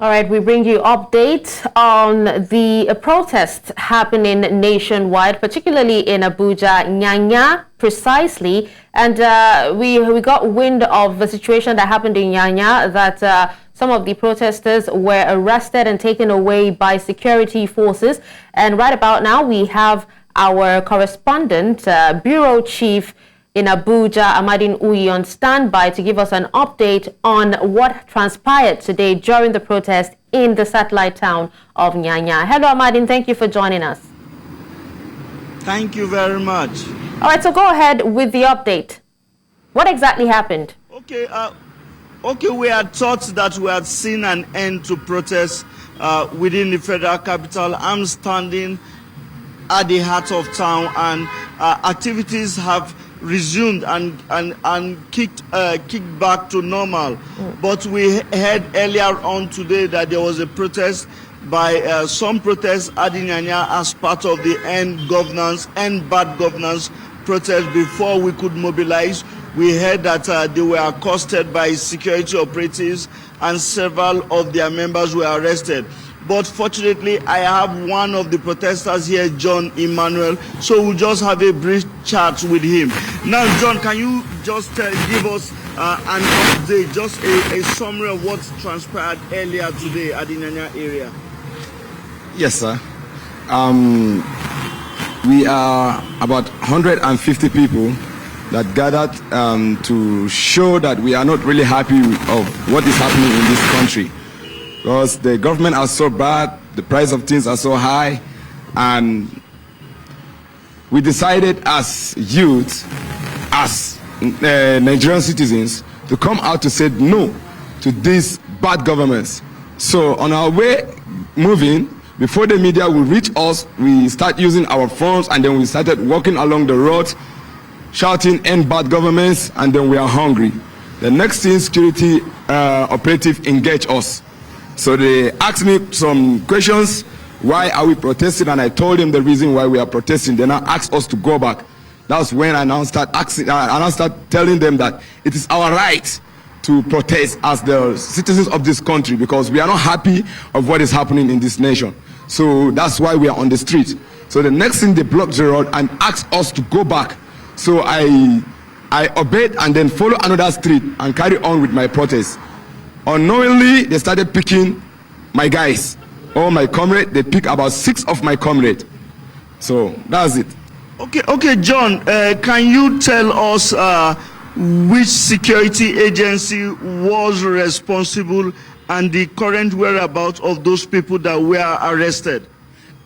All right, we bring you updates on the protests happening nationwide, particularly in Abuja, Nyanya, precisely. And we got wind of the situation that happened in Nyanya, that some of the protesters were arrested and taken away by security forces. And right about now, we have our correspondent, Bureau Chief in Abuja, Amadin Uyi, on standby to give us an update on what transpired today during the protest in the satellite town of Nyanya. Hello, Amadin. Thank you for joining us. Thank you very much. All right, so go ahead with the update. What exactly happened? Okay, we had thought that we had seen an end to protests within the federal capital. I'm standing at the heart of town, and activities have resumed and kicked back to normal. But we heard earlier on today that there was a protest by some protests at Nyanya as part of the end bad governance protest. Before we could mobilize, we heard that they were accosted by security operatives and several of their members were arrested. But fortunately, I have one of the protesters here, John Emmanuel, so we'll just have a brief chat with him. Now, John, can you just give us an update, just a summary of what transpired earlier today at the Nyanya area? Yes, sir. We are about 150 people that gathered to show that we are not really happy of what is happening in this country. Because the government are so bad, the price of things are so high, and we decided as youth, as Nigerian citizens, to come out to say no to these bad governments. So on our way moving, before the media will reach us, we start using our phones, and then we started walking along the road, shouting "end bad governments," and then we are hungry. The next thing, security operative engage us. So they asked me some questions. Why are we protesting? And I told them the reason why we are protesting. They now asked us to go back. That's when I now start telling them that it is our right to protest as the citizens of this country, because we are not happy of what is happening in this nation. So that's why we are on the street. So the next thing, they blocked the road and asked us to go back. So I obeyed and then follow another street and carry on with my protest. Unknowingly, they started picking my guys, all my comrades. They picked about 6 of my comrades. So that's it. Okay, John, can you tell us which security agency was responsible and the current whereabouts of those people that were arrested?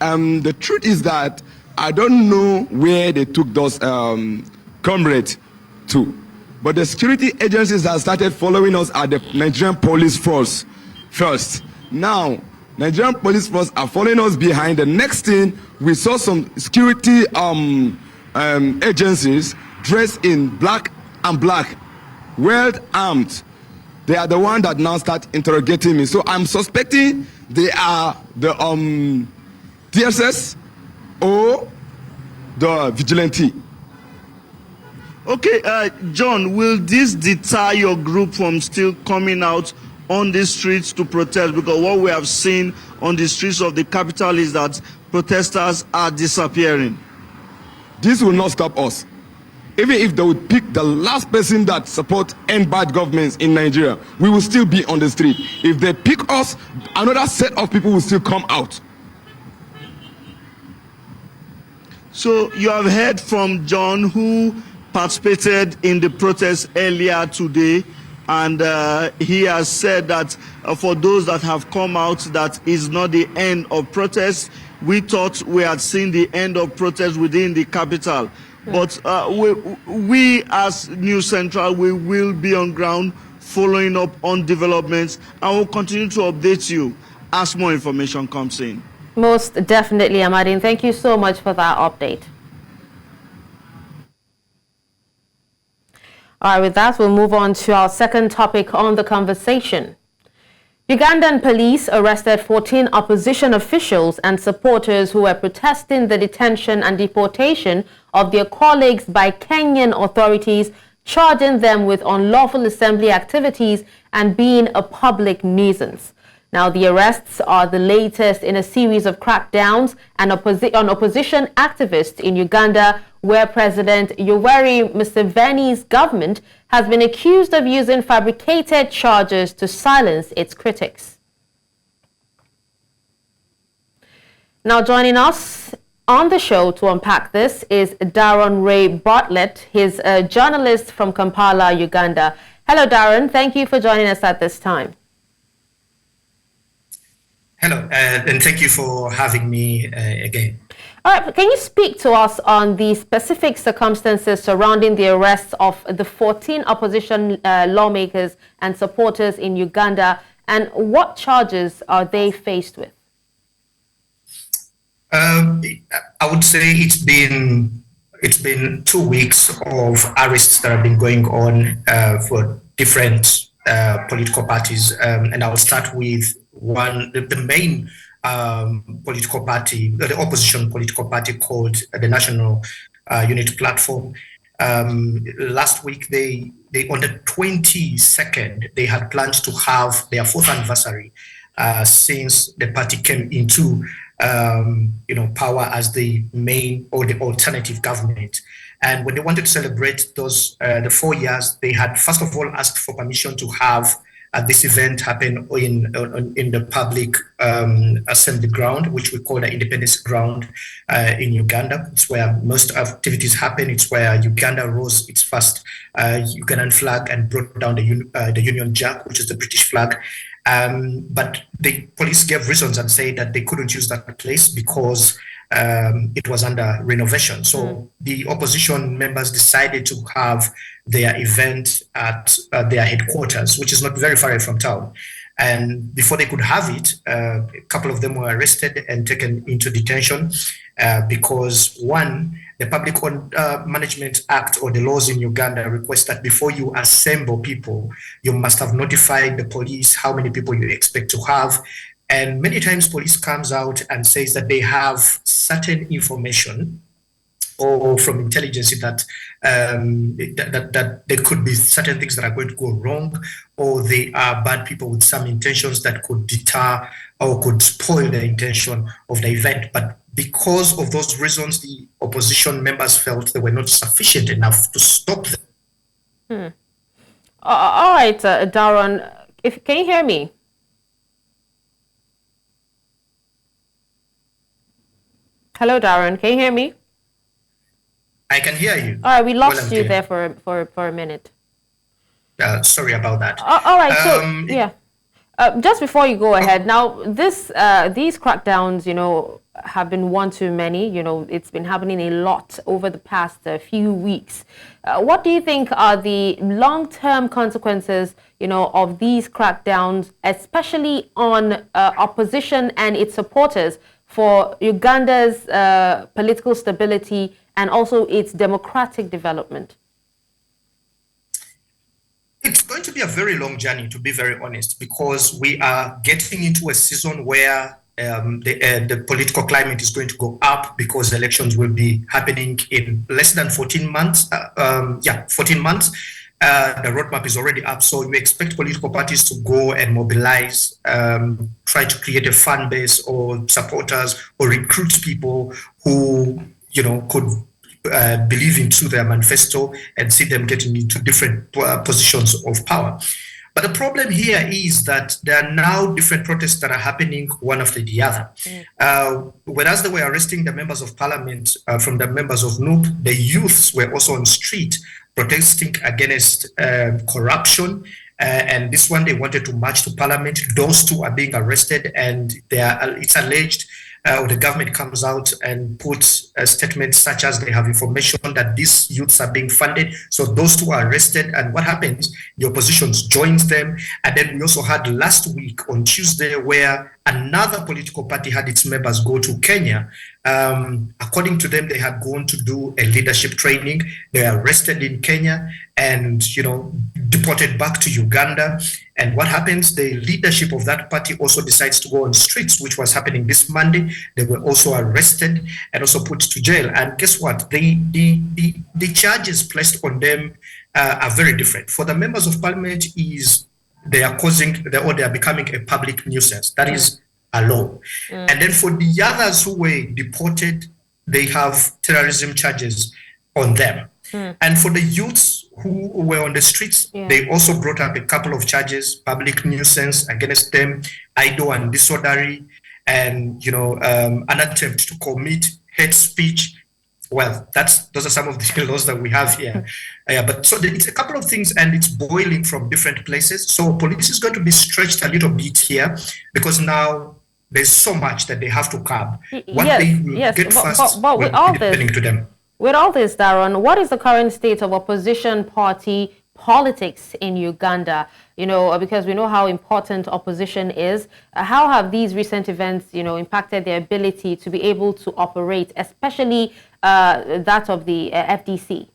The truth is that I don't know where they took those comrades to. But the security agencies that started following us are the Nigerian police force first. Now, Nigerian police force are following us behind. The next thing, we saw some security agencies dressed in black and black, well armed. They are the one that now start interrogating me. So I'm suspecting they are the DSS or the vigilante. Okay, John, will this deter your group from still coming out on the streets to protest? Because what we have seen on the streets of the capital is that protesters are disappearing. This will not stop us. Even if they would pick the last person that support end bad governments in Nigeria, we will still be on the street. If they pick us, another set of people will still come out. So you have heard from John, who participated in the protest earlier today, and he has said that for those that have come out, that is not the end of protest. We thought we had seen the end of protest within the capital, but we as News Central, we will be on ground following up on developments, and we'll continue to update you as more information comes in. Most definitely, Amadin. Thank you so much for that update. All right, with that, we'll move on to our second topic on the conversation. Ugandan police arrested 14 opposition officials and supporters who were protesting the detention and deportation of their colleagues by Kenyan authorities, charging them with unlawful assembly activities and being a public nuisance. Now, the arrests are the latest in a series of crackdowns on opposition activists in Uganda, where President Yoweri Museveni's government has been accused of using fabricated charges to silence its critics. Now, joining us on the show to unpack this is Daron Ray Bartlett. He's a journalist from Kampala, Uganda. Hello, Darren. Thank you for joining us at this time. Hello, and thank you for having me again. All right, can you speak to us on the specific circumstances surrounding the arrests of the 14 opposition lawmakers and supporters in Uganda, and what charges are they faced with? I would say it's been 2 weeks of arrests that have been going on for different political parties, and I will start with the main political party, the opposition political party called the National Unity Platform. Last week, they on the 22nd, they had planned to have their 4th anniversary since the party came into power as the main or the alternative government. And when they wanted to celebrate those the 4 years, they had first of all asked for permission to have this event happen in the public assembly ground, which we call the Independence Ground in Uganda. It's where most activities happen. It's where Uganda rose its first Ugandan flag and brought down the Union Jack, which is the British flag. But the police gave reasons and said that they couldn't use that place because it was under renovation. So the opposition members decided to have their event at their headquarters, which is not very far away from town. And before they could have it, a couple of them were arrested and taken into detention because one, the Public Management Act or the laws in Uganda request that before you assemble people, you must have notified the police how many people you expect to have. And many times police comes out and says that they have certain information or from intelligence that that there could be certain things that are going to go wrong, or they are bad people with some intentions that could deter or could spoil the intention of the event. But because of those reasons, the opposition members felt they were not sufficient enough to stop them. All right, Daron, can you hear me? Hello, Darren. Can you hear me? I can hear you. All right, we lost you there for a minute. Sorry about that. All right, so yeah. Just before you go ahead, now these crackdowns, have been one too many. It's been happening a lot over the past few weeks. What do you think are the long-term consequences, of these crackdowns, especially on opposition and its supporters, for Uganda's political stability and also its democratic development? It's going to be a very long journey, to be very honest, because we are getting into a season where the political climate is going to go up because elections will be happening in less than 14 months. 14 months. The roadmap is already up, so we expect political parties to go and mobilize, try to create a fan base or supporters or recruit people who, could believe into their manifesto and see them getting into different positions of power. But the problem here is that there are now different protests that are happening one after the other. Whereas they were arresting the members of parliament from the members of NUP, the youths were also on the street protesting against corruption. And this one, they wanted to march to parliament. Those two are being arrested, and it's alleged the government comes out and puts statements such as they have information that these youths are being funded. So those two are arrested. And what happens? The opposition joins them. And then we also had last week on Tuesday where another political party had its members go to Kenya. According to them, they had gone to do a leadership training. They were arrested in Kenya and, deported back to Uganda. And what happens? The leadership of that party also decides to go on streets, which was happening this Monday. They were also arrested and also put to jail. And guess what? The charges placed on them are very different. For the members of parliament is they are they are becoming a public nuisance. That is a law. And then for the others who were deported, they have terrorism charges on them. And for the youths who were on the streets, they also brought up a couple of charges: public nuisance against them, idle and disorderly, and an attempt to commit hate speech. Well, those are some of the laws that we have here. But so it's a couple of things, and it's boiling from different places. So police is going to be stretched a little bit here, because now there's so much that they have to curb. What they will get first will be depending to them. With all this, Daron, what is the current state of opposition party politics in Uganda? Because we know how important opposition is. How have these recent events, impacted their ability to be able to operate, especially that of the FDC?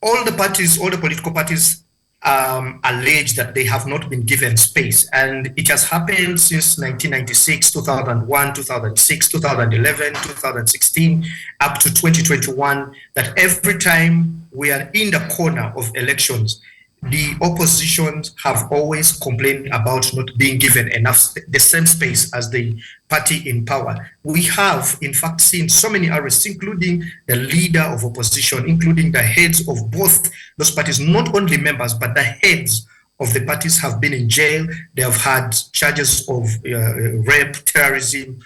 All the political parties allege that they have not been given space, and it has happened since 1996, 2001, 2006, 2011, 2016, up to 2021, that every time we are in the corner of elections, the opposition have always complained about not being given the same space as the party in power. We have, in fact, seen so many arrests, including the leader of opposition, including the heads of both those parties, not only members, but the heads of the parties have been in jail. They have had charges of rape, terrorism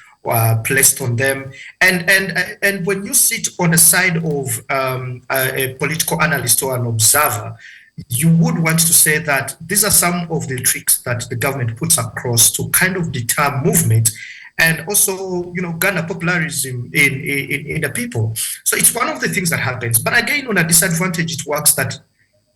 placed on them. And when you sit on the side of a political analyst or an observer, you would want to say that these are some of the tricks that the government puts across to kind of deter movement and also, garner popularism in the people. So it's one of the things that happens. But again, on a disadvantage, it works that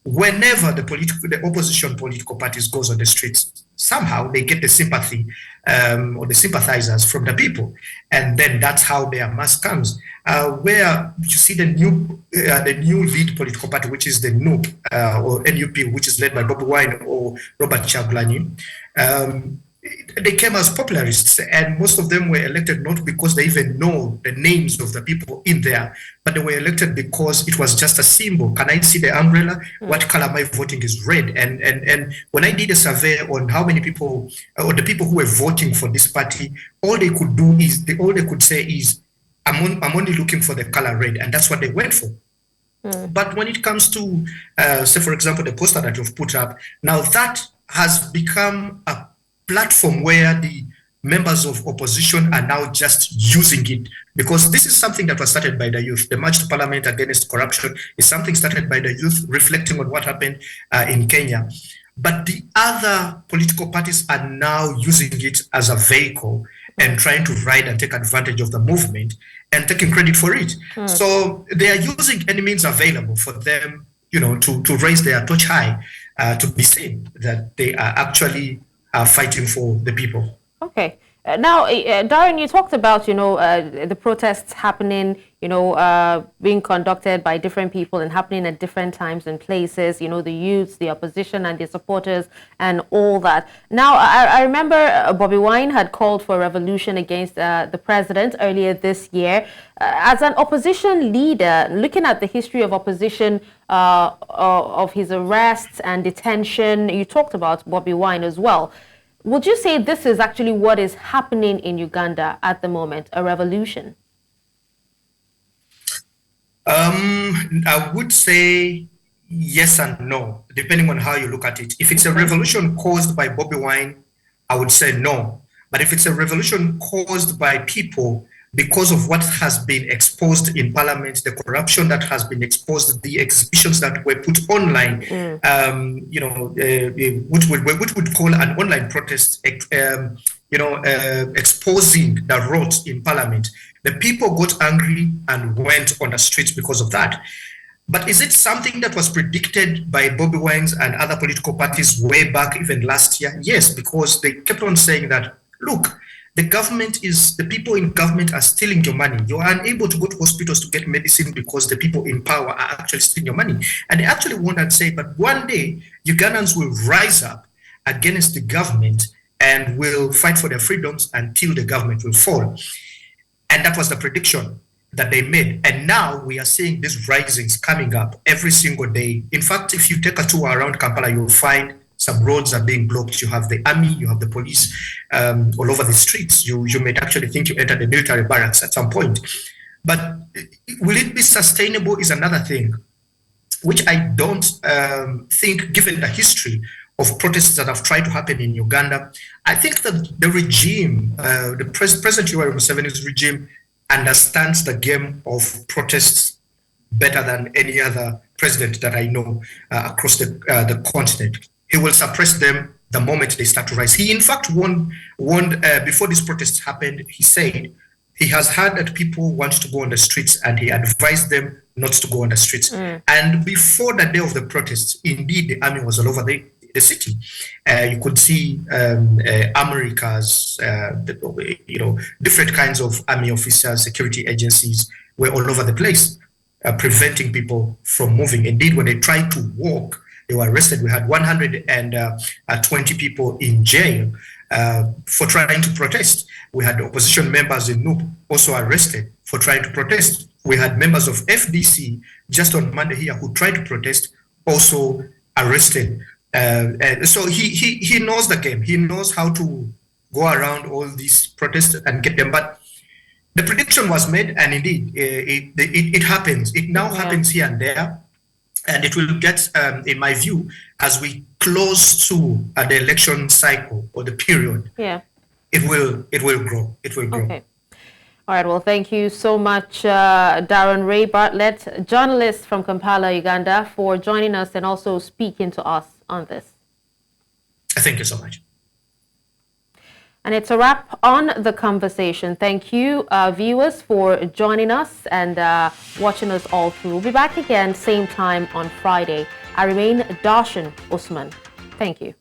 whenever the opposition political parties goes on the streets, somehow they get the sympathy or the sympathizers from the people. And then that's how their mass comes. Where you see the new lead political party, which is the NUP or NUP, which is led by Bobi Wine or Robert Chagulanyi, they came as popularists, and most of them were elected not because they even know the names of the people in there, but they were elected because it was just a symbol. Can I see the umbrella? What color am I voting is red. And when I did a survey on how many people, or the people who were voting for this party, all they could say is, I'm only looking for the color red, and that's what they went for. But when it comes to, say, for example, the poster that you've put up, now that has become a platform where the members of opposition are now just using it, because this is something that was started by the youth. The March to Parliament Against Corruption is something started by the youth, reflecting on what happened in Kenya. But the other political parties are now using it as a vehicle and trying to ride and take advantage of the movement and taking credit for it. So they are using any means available for them, to raise their torch high, to be seen that they are actually fighting for the people. Okay. Now, Darren, you talked about, the protests happening, being conducted by different people and happening at different times and places, the youths, the opposition and their supporters and all that. Now, I remember Bobi Wine had called for a revolution against the president earlier this year. As an opposition leader, looking at the history of opposition, of his arrests and detention, you talked about Bobi Wine as well. Would you say this is actually what is happening in Uganda at the moment, a revolution? I would say yes and no, depending on how you look at it. If it's a revolution caused by Bobi Wine, I would say no. But if it's a revolution caused by people because of what has been exposed in Parliament, the corruption that has been exposed, the exhibitions that were put online, which would call an online protest, exposing the rot in Parliament. The people got angry and went on the streets because of that. But is it something that was predicted by Bobi Wine and other political parties way back, even last year? Yes, because they kept on saying that, look, the people in government are stealing your money. You are unable to go to hospitals to get medicine because the people in power are actually stealing your money. And they actually want to say, but one day, Ugandans will rise up against the government and will fight for their freedoms until the government will fall. And that was the prediction. that they made. And now we are seeing these risings coming up every single day. In fact, if you take a tour around Kampala, you'll find some roads are being blocked. You have the army, you have the police all over the streets. You may actually think you entered the military barracks at some point. But will it be sustainable is another thing, which I don't think, given the history of protests that have tried to happen in Uganda. I think that the regime, the President Yoweri Museveni's regime, understands the game of protests better than any other president that I know across the continent. He will suppress them the moment they start to rise. He, in fact, warned before these protests happened. He said he has heard that people want to go on the streets, and he advised them not to go on the streets. And before the day of the protests, indeed, the army was all over the city. You could see armory cars, different kinds of army officers, security agencies were all over the place, preventing people from moving. Indeed, when they tried to walk, they were arrested. We had 120 people in jail for trying to protest. We had opposition members in Nup also arrested for trying to protest. We had members of FDC just on Monday here who tried to protest, also arrested. And so he knows the game. He knows how to go around all these protests and get them. But the prediction was made, and indeed, it happens. It now happens here and there. And it will get, in my view, as we close to the election cycle or the period, it will grow. It will grow. Okay. All right. Well, thank you so much, Daron Ray Bartlett, journalist from Kampala, Uganda, for joining us and also speaking to us on this. Thank you so much. And it's a wrap on the conversation. Thank you, viewers, for joining us and watching us all through. We'll be back again same time on Friday. I remain Darshan Usman. Thank you.